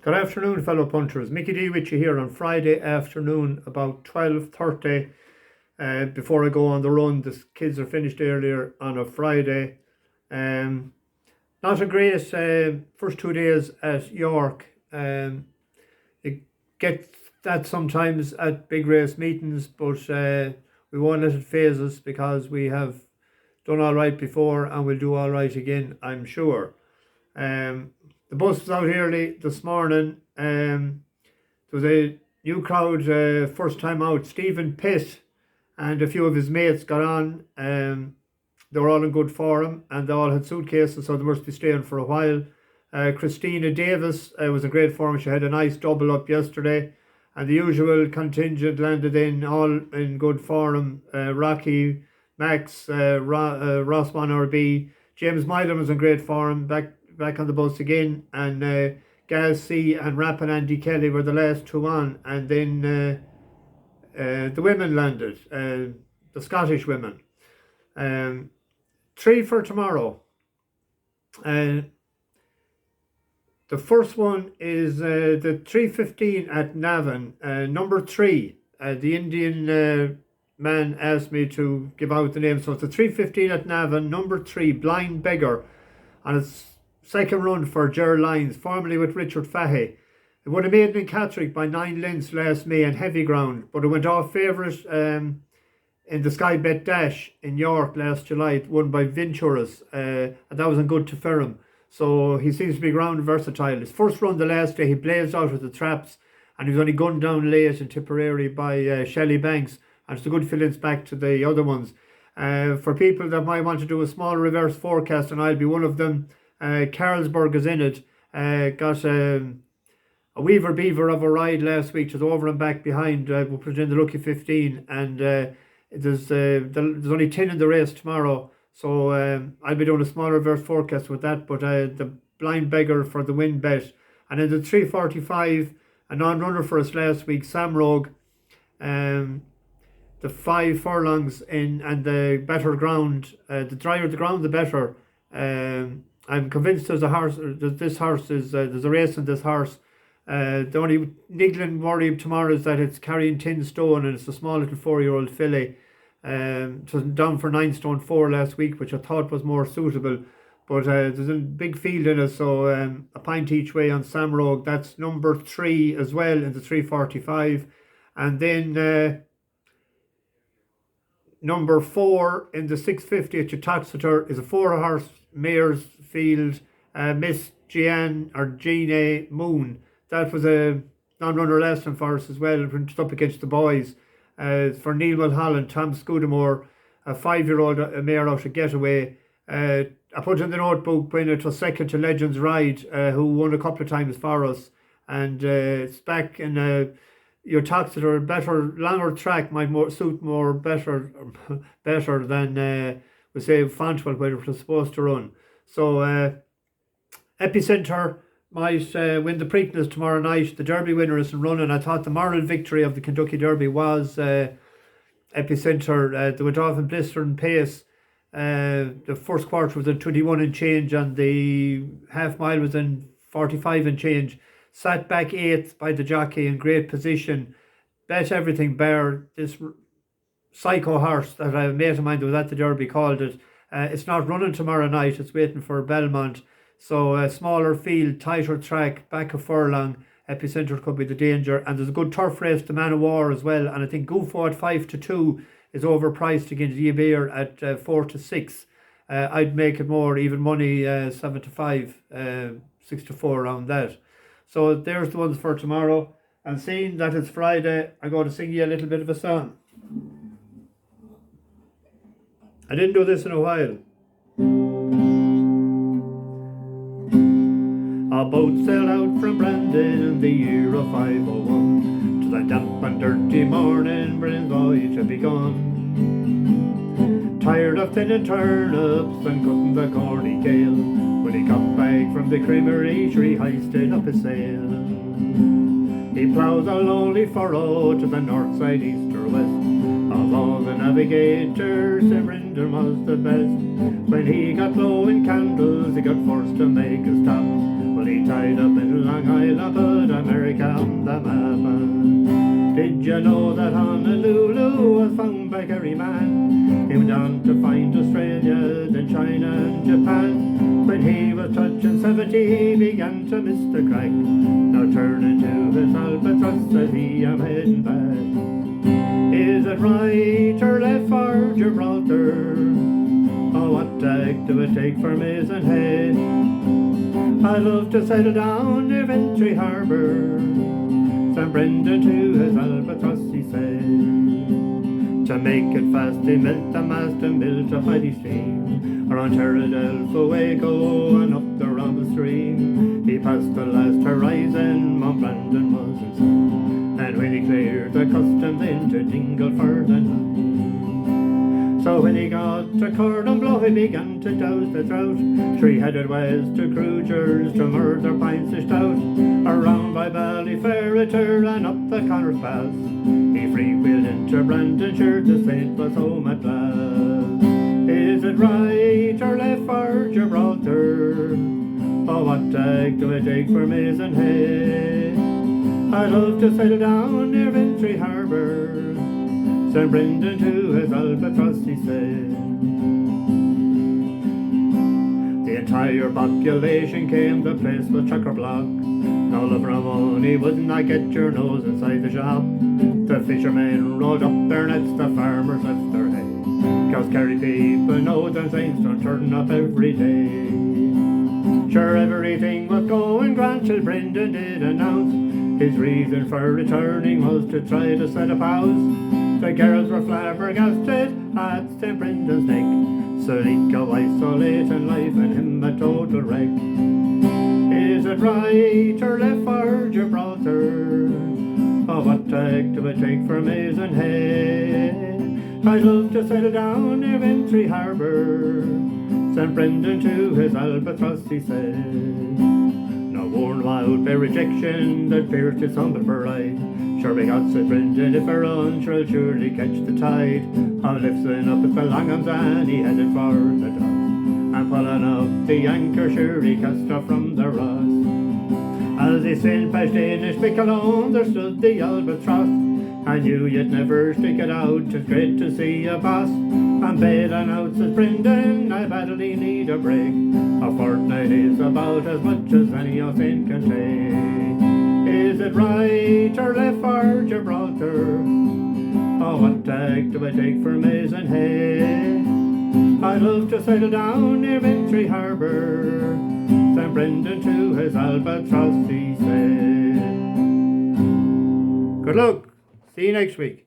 Good afternoon, fellow punchers. Mickey D with you here on Friday afternoon about 12:30. Before I go on the run, the kids are finished earlier on a Friday. Not a great first 2 days at York. You get that sometimes at big race meetings, but we won't let it phase us because we have done all right before and we'll do all right again, I'm sure. The bus was out early this morning. There was a new crowd, first time out. Stephen Pitt and a few of his mates got on. They were all in good form and they all had suitcases, so they must be staying for a while. Christina Davis was in great form. She had a nice double up yesterday. And the usual contingent landed in, all in good form. Rocky, Max, Rossman RB. James Milan was in great form, back on the bus again, and Gal C and Rap and Andy Kelly were the last two on, and then the women landed, the Scottish women. 3 for tomorrow. The first one is the 3:15 at Navan, number 3. The Indian man asked me to give out the name, so it's the 3:15 at Navan, number 3, Blind Beggar, and it's second run for Ger Lyons, formerly with Richard Fahey. It would have made in Catholic by 9 lengths last May on heavy ground, but it went off favourite in the Sky Bet Dash in York last July, won by Venturas, and that was in good to Ferrum. So he seems to be ground versatile. His first run the last day, he blazed out of the traps, and he was only gunned down late in Tipperary by Shelley Banks, and it's a good fill-ins back to the other ones. For people that might want to do a small reverse forecast, and I'll be one of them, Karlsberg is in it. Got a Weaver Beaver of a ride last week, just over and back behind. We put it in the lucky 15, and there's only 10 in the race tomorrow, so I'll be doing a small reverse forecast with that. But the Blind Beggar for the win bet, and then the 3:45, a non-runner for us last week, Samrogue. The 5 furlongs in, and the better ground, the drier the ground, the better. I'm convinced there's a horse. This horse is there's a race in this horse. The only niggling worry tomorrow is that it's carrying 10 stone and it's a small little 4-year-old filly. It was down for 9 stone 4 last week, which I thought was more suitable. But there's a big field in it, so a pint each way on Samrogue. That's number 3 as well in the 3:45, and then number 4 in the 6:50 at Uttoxeter is a 4-horse mare's field, Miss Jeanne or Jeanne Moon. That was a non-runner last time for us as well, just up against the boys. For Neil Mulholland, Tom Scudamore, a 5-year-old mare out of Getaway. I put in the notebook when it was second to Legends Ride, who won a couple of times for us, and it's back in your Uttoxeter. Better, longer track might suit more better than we say Fontwell, where it was supposed to run. So Epicentre might win the Preakness tomorrow night. The Derby winner isn't running. I thought the moral victory of the Kentucky Derby was Epicentre. They went off in blistering pace. The first quarter was in 21 and change, and the half mile was in 45 and change. Sat back 8th by the jockey in great position. Bet everything bare. This psycho horse that a mate of mine that was at the Derby called it. It's not running tomorrow night. It's waiting for Belmont. So a smaller field, tighter track, back a furlong. Epicentre could be the danger. And there's a good turf race, the Man of War as well. And I think Gufo at 5-2 is overpriced against Ybeer at 4-6. I'd make it more even money, 7-5, 6-4 around that. So there's the ones for tomorrow. And seeing that it's Friday, I'm going to sing you a little bit of a song. I didn't do this in a while. A boat sailed out from Brandon in the year of 501. To the damp and dirty morning, Britain's voyage had begun. Tired of thinning turnips and cutting the corny kale, when he got back from the creamery, he hoisted up his sail. He ploughed a lonely furrow to the north side, east or west. Of all the navigators, Simrinder was the best. When he got low in candles, he got forced to make a stop. Well, he tied up in Long Island, but you know that Honolulu was found by Kerry man? He went on to find Australia, then China and Japan. When he was touching 70, he began to miss the crack. Now turning to his albatross, said he, I'm heading back. Is it right or left for Gibraltar? Oh, what tack do it take for Maidenhead? I love to settle down near Ventry Harbour. St. Brendan to his albatross, he said. To make it fast, he built the mast and built a mighty stream. Around Terra del Fuego and up the Rama stream. He passed the last horizon, Mount Brandon was in sight. And when he cleared the customs into Dingleford and High. So when he got to Cordenblow, he began to douse the trout. Three-headed west to Crugers, to Murder Pints of Stout. Around by Ballyferreter and up the Connors Pass. He free-wheeled into Brandonshire, the Saint was home at last. Is it right or left for Gibraltar? Oh, what tag do I take for Maidenhead? I love to settle down near Ventry Harbour. St. Brendan to his albatross, he said. The entire population came, the place was chock-a-block. No lover of money would not get your nose inside the shop. The fishermen rolled up their nets, the farmers left their hay. 'Cause Kerry people know them saints don't turn up every day. Sure, everything was going grand till Brendan did announce his reason for returning was to try to set up house. The girls were flabbergasted at St. Brendan's neck. Salika wife so late in life and him a total wreck. Is it right or left for Gibraltar? Oh, what tack do I take for Maidenhead? I'd love to settle down near Ventry Harbour. St. Brendan to his albatross, he said. Now worn wild by rejection that pierced his humble pride. Sure we got St. Brendan, if I run, sure I'll surely catch the tide. I'm lifting up his belongings and he headed for the docks. And pulling up the anchor, sure he cast off from the Ross. As he sailed past Danish Pick alone, there stood the albatross. I knew you'd never stick it out, 'tis great to see a boss. I'm bailing out, says Brendan, I badly need a break. A fortnight is about as much as any of them can take. Is it right or left for Gibraltar? Oh, what tag do I take for Maidenhead? I'd love to settle down near Ventry Harbour. St. Brendan to his albatross, he said. Good luck. See you next week.